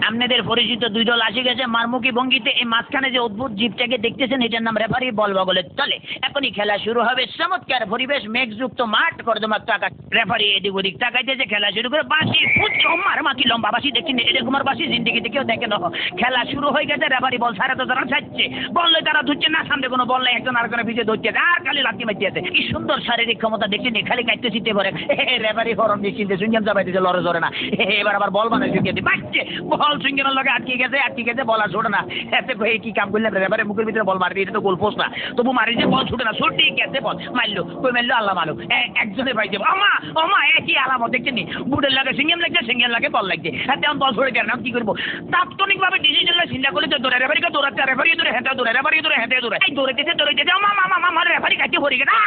আপনাদের পরিচিত দুই দল আসে গেছে মারমুখী ভঙ্গিতে। এই মাঝখানে যে অদ্ভুত জীবটাকে দেখতেছেন এটার নাম রেফারি বল বগলে চলে। এখনই খেলা শুরু হবে। চমৎকার পরিবেশ, মেঘযুক্ত মাঠ, কর্দমাক্ত আকাশ। রেফারি এদিক ওদিক তাকাইতেছে, খেলা শুরু করে। বাঁশি মারমাকি লম্বা বাঁশি দেখছেন, এরকম আর বাঁশি জিন্দিগিতে কেউ দেখে না। খেলা শুরু হয়ে গেছে। রেফারি বল ছাড়া তো তারা ছাড়ছে, বললে তারা ধরছে না, সামনে কোনো বল নাই, একজন আরেকজনের পিছিয়ে ধরছে আর খালি লাথি মারতে আছে। কি সুন্দর শারীরিক ক্ষমতা দেখছেন, খালি কাটতে চিনতে পারে। রেফারি হরম নিশ্চিন্তে সুইংগাম চাপাইতেছে, লড়ে ধরে না। এবার আবার বল বানাই ঢুকিয়ে দিয়ে বাচ্চে বল সুইংগামের লগে আটকে গেছে, বল আর ছোটে না। এতে কি কাম করলেন? রেফারি মুখের ভিতরে বল মারবি, এটা তো গোল পোস্ট না, তবু মারি যে বল ছুটে না, ছুটি গেছে বল মারলো, কই মারলো আল্লাহ মালুম। একজনের পাইছে ওমা একই আলামত দেখছেন নি, বুটের লাগে সিঙ্গেম লাগছে, সিঙ্গেম লাগে বল লাগছে। হ্যাঁ তেমন বল ছড়ে দেন না, কি করবো? তাৎক্ষণিকভাবে ডিসিশন চিন্তা করলে তো দৌড়ে, রেফারিকে দৌড়াচ্ছে, রেফারি দৌড়ে হেঁটে দৌড়ে, রেফারি দৌড়ে হেঁটে দৌড়ে, এই দৌড়েছে আমার রেফারি কাছে ভরে গেছে।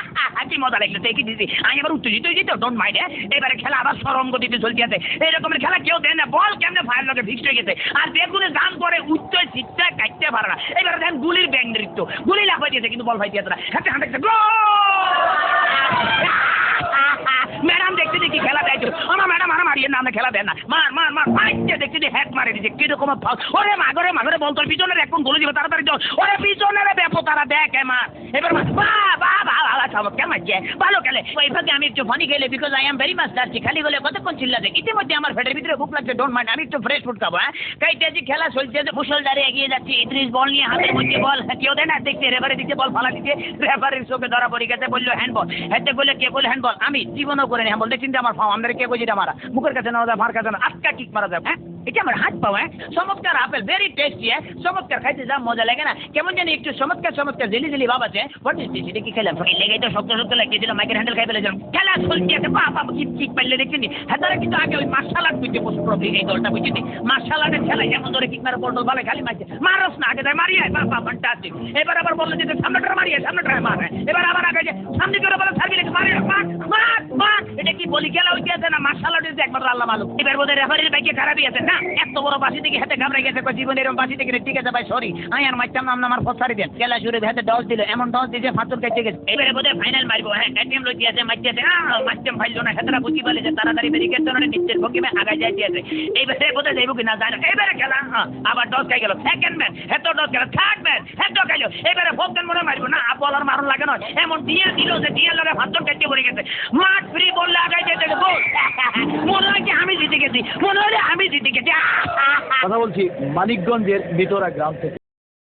কি মজা লাগলো দেখি দিদি, আমি এবার উত্তেজিত হয়ে যেত, ডোন্ট মাইন্ড। এবারে খেলা আবার সরম গতিতে চলতে আছে। এইরকমের খেলা কেউ দেয় না, বল কেমনে ফায়ার লগে ফিক্সড হয়ে গেছে, আর বেগুনে দান করে উচ্চ শিক্ষা কাটতে পারে না। এবারে দেখেন গুলির ব্যাং নৃত্য, গুলি লাফাই দিয়েছে কিন্তু বল ফাইতে আছে না। হাঁটতে ম্যাডাম দেখতে দেখি খেলা দেয়, আমার ম্যাডাম মারিয়ে না, খেলা দেন না, মারছে দেখতে যে হ্যাক মারে দিচ্ছে কিরকম। ওরে মাগরে বল তোর পিছনের এখন গোলে দিবে, তাড়াতাড়ি চল, ওরে পিছনের ব্যাপো তারা দেখ মার। এবার ভালো খেলে ওই ভাগে। আমি একটু ফানি খেলে, because I am very much dirty. খালি বলে কতক্ষণ চিল্লাতে, ইতিমধ্যে আমার পেটের ভিতরে ভুক লাগছে, ডোন্ট মাইন্ড, আমি একটু ফ্রেশ ফুড খাবো। কাইটাজি খেলা চলছে, মুসলধারে এগিয়ে যাচ্ছে। ইদ্রিস বল নিয়ে হাতের মধ্যে বল, কেউ দেয় না দেখছে, রেফারি দিচ্ছে বল ফালা দিচ্ছে, রেফারির চোখে ধরা পড়ে গেছে, বললো হ্যান্ডবল। হেঁটে বলে কে বলে হ্যান্ডবল, আমি জীবনও করে হ্যান্ডবল দেখছি আমার ফাও, আমাদের কে বলছি মারা, মুখের কাছে না মার কাছে না, আটকা কিক মারা যাবে। হ্যাঁ এটা আমার হাত পাও। চমৎকার আপেল, ভেরি টেস্টি। চমৎকার খাইতে যা মজা লাগে না, কেমন জানি একটু চমৎকার জেলি ভাব আছে। What is this? এটা কি খেলাম? লেগে তো শক্ত লাগছিল, মাইকের হ্যান্ডেল খাই ফেলেছিলাম। খেলা চলছে আছে, বাবা কিক পাইলে দেখছিনি। হ্যাঁ তারা কিন্তু আগে ওই মার্শাল আর্ট বুঝছে, পশু প্রফি এই দলটা বুঝছি, মার্শাল আর্টের খেলায় যেমন ধরে কিক মারে, বল ভালো খালি মারছে, মারস না আগে তাই মারিয়ে বাবা ফান্টা আছে। এবার আবার বললো যে সামনেটা মারিয়ে, সামনেটা মার। এবার আবার আগে যে সামনে করে বলে সার্ভিলে মারি, মার। এটা কি বলি খেলা হইতে আছে না মার্শাল আর্টের একমাত্র আল্লাহ মালুম। এবার বোধহয় রেফারির বাইকে খারাপই আছে না, এত বড় বাসি থেকে হাতে ঘাবড়ে গেছে, জীবন এরকম বাসি থেকে। ঠিক আছে ভাই সরি, আমি আর মারতাম না, আমার ফসারি দেন। খেলা শুরু হাতে ডস দিল, এমন ডস দিয়েছে ফাঁচুর কেটে গেছে। এবারে বোধহয় ফাইনাল মারবো। হ্যাঁ এটিএম লই দিয়েছে, মারতে মারতাম ফাইল না, হেতরা বুঝি বলে যে তাড়াতাড়ি ব্যারিকেড ধরে নিচের ভঙ্গিমে আগায় যাই দিয়েছে। এইবারে বোধহয় যাইব কি না জানো। এবারে খেলা আবার ডস খাই গেল, সেকেন্ড ম্যাচ হেতো ডস গেল, থার্ড ম্যাচ হেতো খাইলো। এবারে ফোর্থ মনে মারবো না, বলার মারণ লাগে নয়, এমন দিয়ে দিল যে দিয়ে লগে ফাঁচুর কেটে পড়ে গেছে। মাঠ ফ্রি বললে আগায় যেতে গোল। মনে হয় কি আমি জিতে গেছি, মনে হলে আমি জিতে গেছি। কথা বলছি মানিকগঞ্জের ভিতরা গ্রাম থেকে।